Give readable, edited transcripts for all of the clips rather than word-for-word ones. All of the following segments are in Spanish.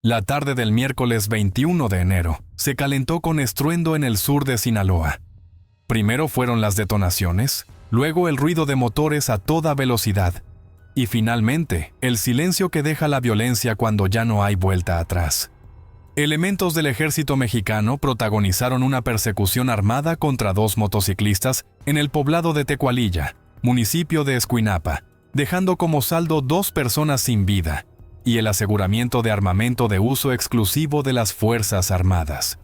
La tarde del miércoles 21 de enero se calentó con estruendo en el sur de Sinaloa. Primero fueron las detonaciones, luego el ruido de motores a toda velocidad y finalmente el silencio que deja la violencia cuando ya no hay vuelta atrás. Elementos del ejército mexicano protagonizaron una persecución armada contra dos motociclistas en el poblado de Tecualilla, municipio de Escuinapa, dejando como saldo 2 personas sin vida y el aseguramiento de armamento de uso exclusivo de las Fuerzas Armadas.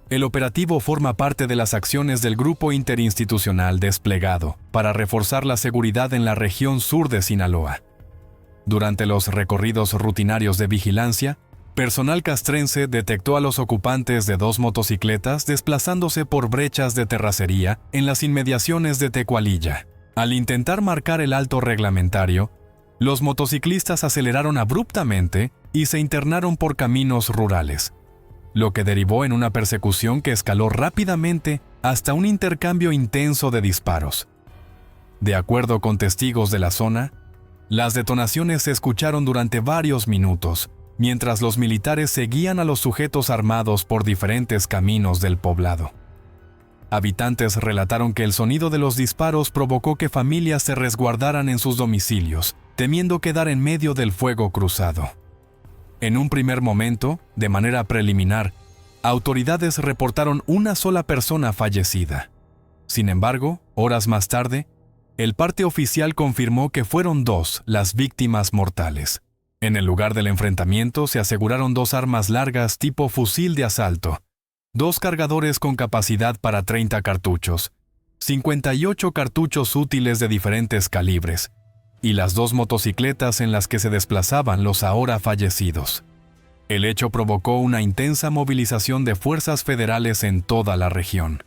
El operativo forma parte de las acciones del Grupo Interinstitucional desplegado para reforzar la seguridad en la región sur de Sinaloa. Durante los recorridos rutinarios de vigilancia, personal castrense detectó a los ocupantes de 2 motocicletas desplazándose por brechas de terracería en las inmediaciones de Tecualilla. Al intentar marcar el alto reglamentario, los motociclistas aceleraron abruptamente y se internaron por caminos rurales, lo que derivó en una persecución que escaló rápidamente hasta un intercambio intenso de disparos. De acuerdo con testigos de la zona, las detonaciones se escucharon durante varios minutos, mientras los militares seguían a los sujetos armados por diferentes caminos del poblado. Habitantes relataron que el sonido de los disparos provocó que familias se resguardaran en sus domicilios, temiendo quedar en medio del fuego cruzado. En un primer momento, de manera preliminar, autoridades reportaron una sola persona fallecida. Sin embargo, horas más tarde, el parte oficial confirmó que fueron 2 las víctimas mortales. En el lugar del enfrentamiento se aseguraron 2 armas largas tipo fusil de asalto, 2 cargadores con capacidad para 30 cartuchos, 58 cartuchos útiles de diferentes calibres, y las 2 motocicletas en las que se desplazaban los ahora fallecidos. El hecho provocó una intensa movilización de fuerzas federales en toda la región.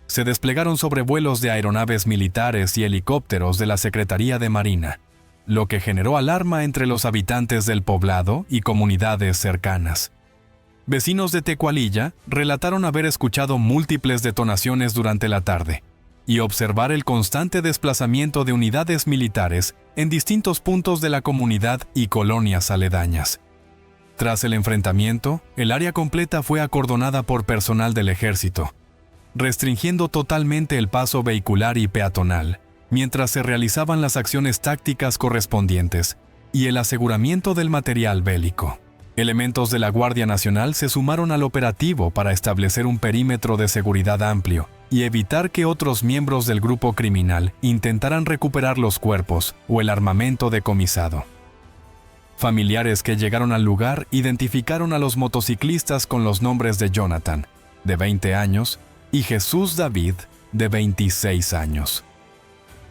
Se desplegaron sobrevuelos de aeronaves militares y helicópteros de la Secretaría de Marina, lo que generó alarma entre los habitantes del poblado y comunidades cercanas. Vecinos de Tecualilla relataron haber escuchado múltiples detonaciones durante la tarde y observar el constante desplazamiento de unidades militares en distintos puntos de la comunidad y colonias aledañas. Tras el enfrentamiento, el área completa fue acordonada por personal del ejército, restringiendo totalmente el paso vehicular y peatonal, mientras se realizaban las acciones tácticas correspondientes y el aseguramiento del material bélico. Elementos de la Guardia Nacional se sumaron al operativo para establecer un perímetro de seguridad amplio y evitar que otros miembros del grupo criminal intentaran recuperar los cuerpos o el armamento decomisado. Familiares que llegaron al lugar identificaron a los motociclistas con los nombres de Jonathan, de 20 años, y Jesús David, de 26 años.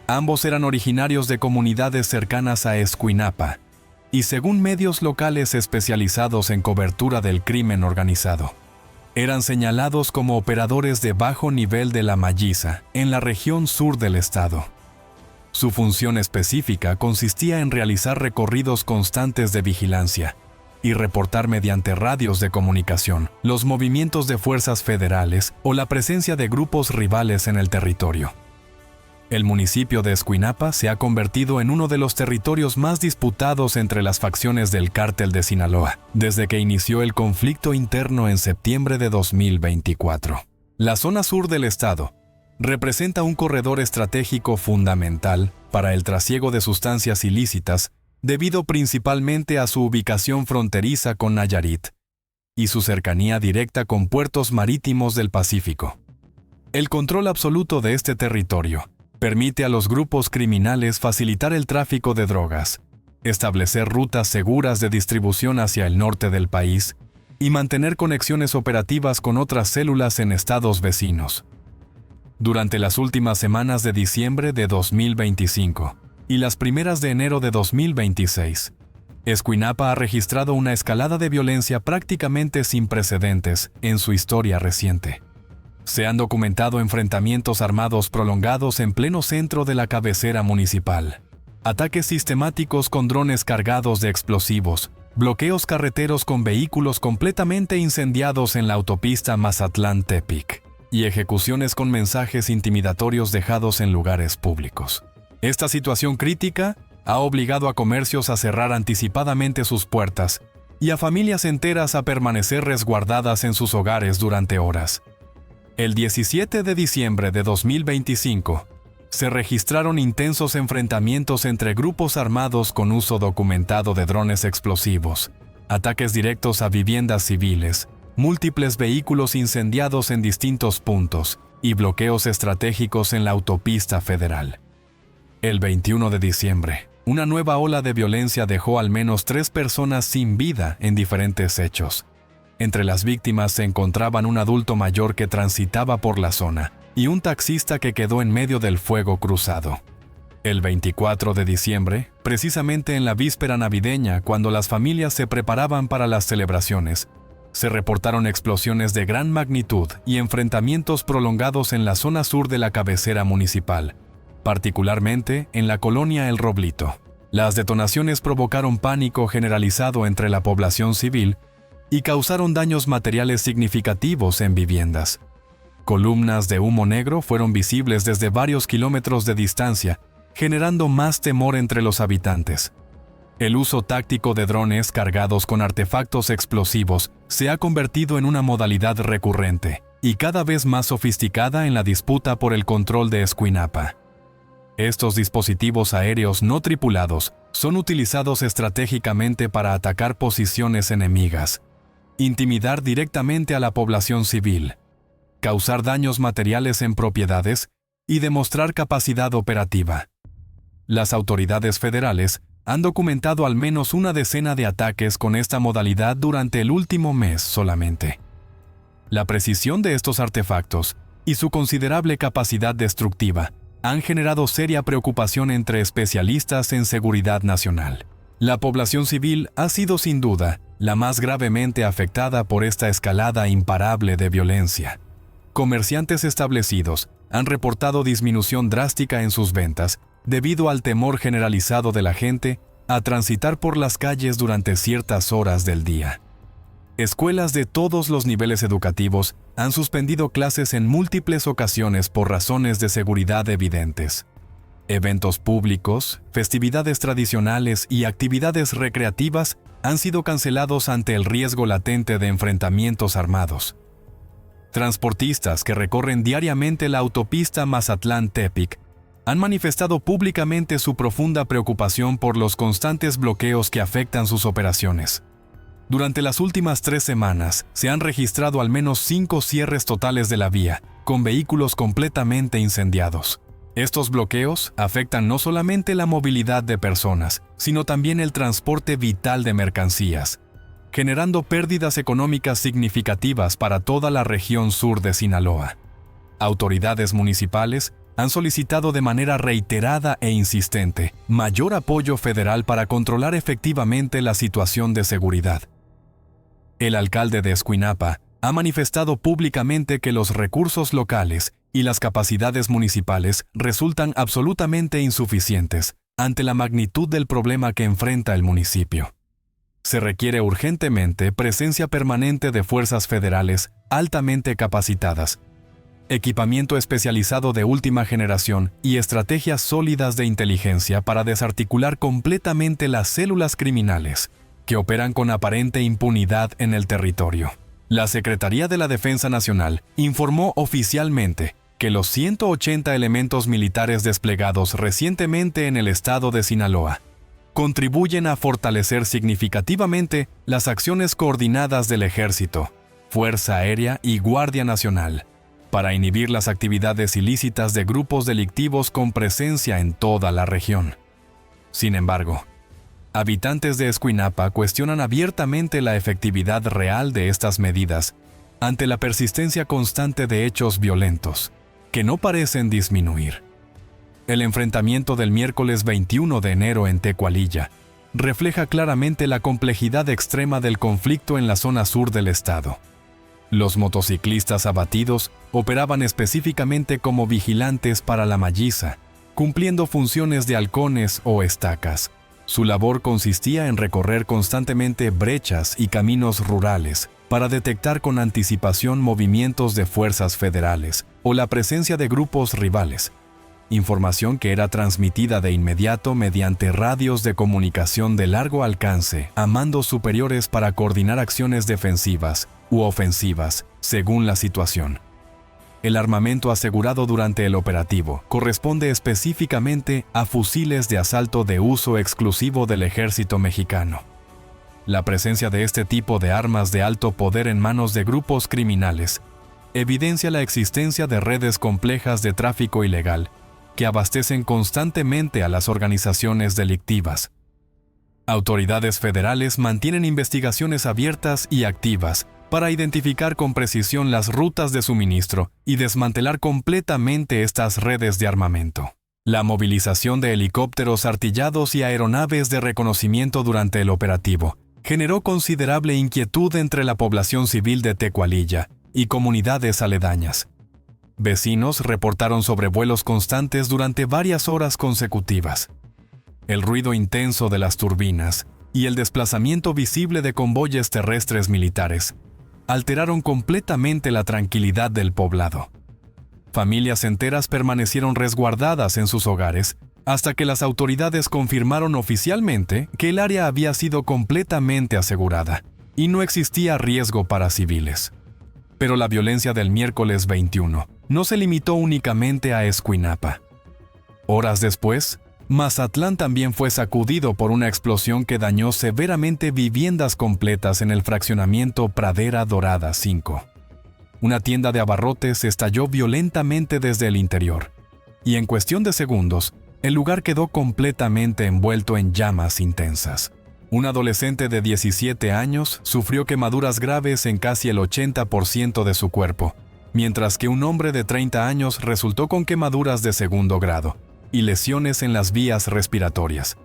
Ambos eran originarios de comunidades cercanas a Escuinapa, y según medios locales especializados en cobertura del crimen organizado, eran señalados como operadores de bajo nivel de la Malliza en la región sur del estado. Su función específica consistía en realizar recorridos constantes de vigilancia y reportar mediante radios de comunicación los movimientos de fuerzas federales o la presencia de grupos rivales en el territorio. El municipio de Escuinapa se ha convertido en uno de los territorios más disputados entre las facciones del Cártel de Sinaloa, desde que inició el conflicto interno en septiembre de 2024. La zona sur del estado representa un corredor estratégico fundamental para el trasiego de sustancias ilícitas, debido principalmente a su ubicación fronteriza con Nayarit y su cercanía directa con puertos marítimos del Pacífico. El control absoluto de este territorio permite a los grupos criminales facilitar el tráfico de drogas, establecer rutas seguras de distribución hacia el norte del país y mantener conexiones operativas con otras células en estados vecinos. Durante las últimas semanas de diciembre de 2025 y las primeras de enero de 2026, Escuinapa ha registrado una escalada de violencia prácticamente sin precedentes en su historia reciente. Se han documentado enfrentamientos armados prolongados en pleno centro de la cabecera municipal, ataques sistemáticos con drones cargados de explosivos, bloqueos carreteros con vehículos completamente incendiados en la autopista Mazatlán-Tepic, y ejecuciones con mensajes intimidatorios dejados en lugares públicos. Esta situación crítica ha obligado a comercios a cerrar anticipadamente sus puertas y a familias enteras a permanecer resguardadas en sus hogares durante horas. El 17 de diciembre de 2025, se registraron intensos enfrentamientos entre grupos armados con uso documentado de drones explosivos, ataques directos a viviendas civiles, múltiples vehículos incendiados en distintos puntos y bloqueos estratégicos en la autopista federal. El 21 de diciembre, una nueva ola de violencia dejó al menos 3 personas sin vida en diferentes hechos. Entre las víctimas se encontraban un adulto mayor que transitaba por la zona y un taxista que quedó en medio del fuego cruzado. El 24 de diciembre, precisamente en la víspera navideña, cuando las familias se preparaban para las celebraciones, se reportaron explosiones de gran magnitud y enfrentamientos prolongados en la zona sur de la cabecera municipal, particularmente en la colonia El Roblito. Las detonaciones provocaron pánico generalizado entre la población civil y causaron daños materiales significativos en viviendas. Columnas de humo negro fueron visibles desde varios kilómetros de distancia, generando más temor entre los habitantes. El uso táctico de drones cargados con artefactos explosivos se ha convertido en una modalidad recurrente y cada vez más sofisticada en la disputa por el control de Escuinapa. Estos dispositivos aéreos no tripulados son utilizados estratégicamente para atacar posiciones enemigas, intimidar directamente a la población civil, causar daños materiales en propiedades y demostrar capacidad operativa. Las autoridades federales han documentado al menos una decena de ataques con esta modalidad durante el último mes solamente. La precisión de estos artefactos y su considerable capacidad destructiva han generado seria preocupación entre especialistas en seguridad nacional. La población civil ha sido sin duda la más gravemente afectada por esta escalada imparable de violencia. Comerciantes establecidos han reportado disminución drástica en sus ventas debido al temor generalizado de la gente a transitar por las calles durante ciertas horas del día. Escuelas de todos los niveles educativos han suspendido clases en múltiples ocasiones por razones de seguridad evidentes. Eventos públicos, festividades tradicionales y actividades recreativas han sido cancelados ante el riesgo latente de enfrentamientos armados. Transportistas que recorren diariamente la autopista Mazatlán-Tepic han manifestado públicamente su profunda preocupación por los constantes bloqueos que afectan sus operaciones. Durante las últimas 3 semanas, se han registrado al menos 5 cierres totales de la vía, con vehículos completamente incendiados. Estos bloqueos afectan no solamente la movilidad de personas, sino también el transporte vital de mercancías, generando pérdidas económicas significativas para toda la región sur de Sinaloa. Autoridades municipales han solicitado de manera reiterada e insistente mayor apoyo federal para controlar efectivamente la situación de seguridad. El alcalde de Escuinapa ha manifestado públicamente que los recursos locales y las capacidades municipales resultan absolutamente insuficientes ante la magnitud del problema que enfrenta el municipio. Se requiere urgentemente presencia permanente de fuerzas federales altamente capacitadas, equipamiento especializado de última generación y estrategias sólidas de inteligencia para desarticular completamente las células criminales que operan con aparente impunidad en el territorio. La Secretaría de la Defensa Nacional informó oficialmente que los 180 elementos militares desplegados recientemente en el estado de Sinaloa contribuyen a fortalecer significativamente las acciones coordinadas del Ejército, Fuerza Aérea y Guardia Nacional, para inhibir las actividades ilícitas de grupos delictivos con presencia en toda la región. Sin embargo, habitantes de Escuinapa cuestionan abiertamente la efectividad real de estas medidas ante la persistencia constante de hechos violentos, que no parecen disminuir. El enfrentamiento del miércoles 21 de enero en Tecualilla refleja claramente la complejidad extrema del conflicto en la zona sur del estado. Los motociclistas abatidos operaban específicamente como vigilantes para la malliza, cumpliendo funciones de halcones o estacas. Su labor consistía en recorrer constantemente brechas y caminos rurales para detectar con anticipación movimientos de fuerzas federales o la presencia de grupos rivales. información que era transmitida de inmediato mediante radios de comunicación de largo alcance a mandos superiores para coordinar acciones defensivas u ofensivas, según la situación. El armamento asegurado durante el operativo corresponde específicamente a fusiles de asalto de uso exclusivo del ejército mexicano. La presencia de este tipo de armas de alto poder en manos de grupos criminales evidencia la existencia de redes complejas de tráfico ilegal que abastecen constantemente a las organizaciones delictivas. Autoridades federales mantienen investigaciones abiertas y activas para identificar con precisión las rutas de suministro y desmantelar completamente estas redes de armamento. La movilización de helicópteros artillados y aeronaves de reconocimiento durante el operativo generó considerable inquietud entre la población civil de Tecualilla y comunidades aledañas. Vecinos reportaron sobrevuelos constantes durante varias horas consecutivas. El ruido intenso de las turbinas y el desplazamiento visible de convoyes terrestres militares alteraron completamente la tranquilidad del poblado. Familias enteras permanecieron resguardadas en sus hogares hasta que las autoridades confirmaron oficialmente que el área había sido completamente asegurada y no existía riesgo para civiles. Pero la violencia del miércoles 21 no se limitó únicamente a Escuinapa. Horas después, Mazatlán también fue sacudido por una explosión que dañó severamente viviendas completas en el fraccionamiento Pradera Dorada 5. Una tienda de abarrotes estalló violentamente desde el interior, y en cuestión de segundos, el lugar quedó completamente envuelto en llamas intensas. Un adolescente de 17 años sufrió quemaduras graves en casi el 80% de su cuerpo, mientras que un hombre de 30 años resultó con quemaduras de segundo grado y lesiones en las vías respiratorias.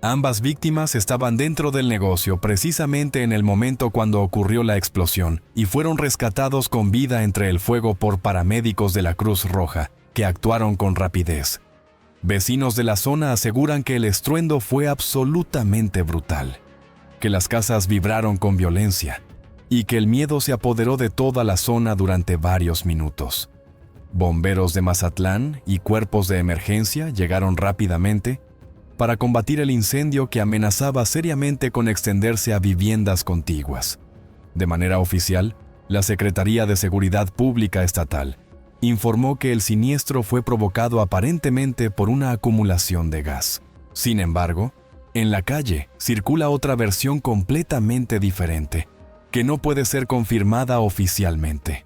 Ambas víctimas estaban dentro del negocio precisamente en el momento cuando ocurrió la explosión y fueron rescatados con vida entre el fuego por paramédicos de la Cruz Roja, que actuaron con rapidez. Vecinos de la zona aseguran que el estruendo fue absolutamente brutal, que las casas vibraron con violencia y que el miedo se apoderó de toda la zona durante varios minutos. Bomberos de Mazatlán y cuerpos de emergencia llegaron rápidamente para combatir el incendio que amenazaba seriamente con extenderse a viviendas contiguas. De manera oficial, la Secretaría de Seguridad Pública Estatal informó que el siniestro fue provocado aparentemente por una acumulación de gas. Sin embargo, en la calle circula otra versión completamente diferente, que no puede ser confirmada oficialmente.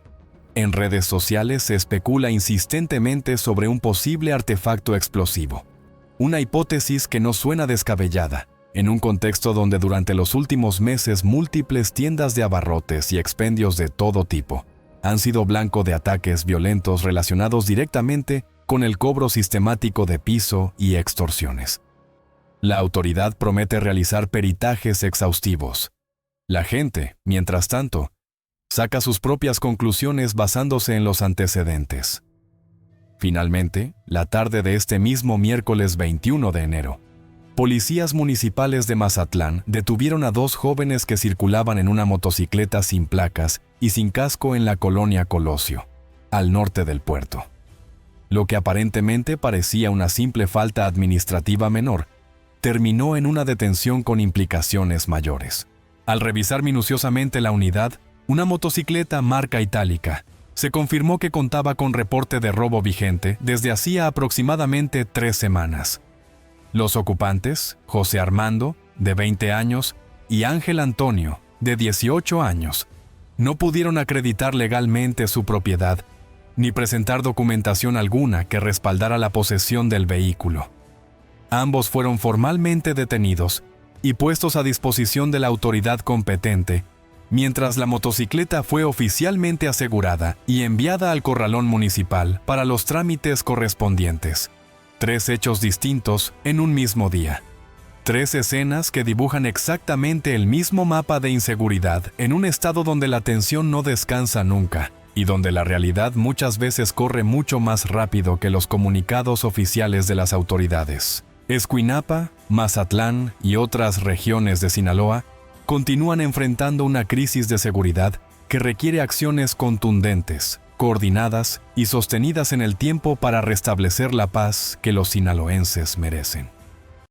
En redes sociales se especula insistentemente sobre un posible artefacto explosivo, una hipótesis que no suena descabellada, en un contexto donde durante los últimos meses múltiples tiendas de abarrotes y expendios de todo tipo han sido blanco de ataques violentos relacionados directamente con el cobro sistemático de piso y extorsiones. La autoridad promete realizar peritajes exhaustivos. La gente, mientras tanto, saca sus propias conclusiones basándose en los antecedentes. Finalmente, la tarde de este mismo miércoles 21 de enero, policías municipales de Mazatlán detuvieron a 2 jóvenes que circulaban en una motocicleta sin placas y sin casco en la colonia Colosio, al norte del puerto. Lo que aparentemente parecía una simple falta administrativa menor, terminó en una detención con implicaciones mayores. Al revisar minuciosamente la unidad, una motocicleta marca itálica, se confirmó que contaba con reporte de robo vigente desde hacía aproximadamente 3 semanas. Los ocupantes, José Armando, de 20 años, y Ángel Antonio, de 18 años, no pudieron acreditar legalmente su propiedad, ni presentar documentación alguna que respaldara la posesión del vehículo. Ambos fueron formalmente detenidos y puestos a disposición de la autoridad competente, mientras la motocicleta fue oficialmente asegurada y enviada al corralón municipal para los trámites correspondientes. 3 hechos distintos en un mismo día. 3 escenas que dibujan exactamente el mismo mapa de inseguridad en un estado donde la tensión no descansa nunca y donde la realidad muchas veces corre mucho más rápido que los comunicados oficiales de las autoridades. Escuinapa, Mazatlán y otras regiones de Sinaloa continúan enfrentando una crisis de seguridad que requiere acciones contundentes, coordinadas y sostenidas en el tiempo para restablecer la paz que los sinaloenses merecen.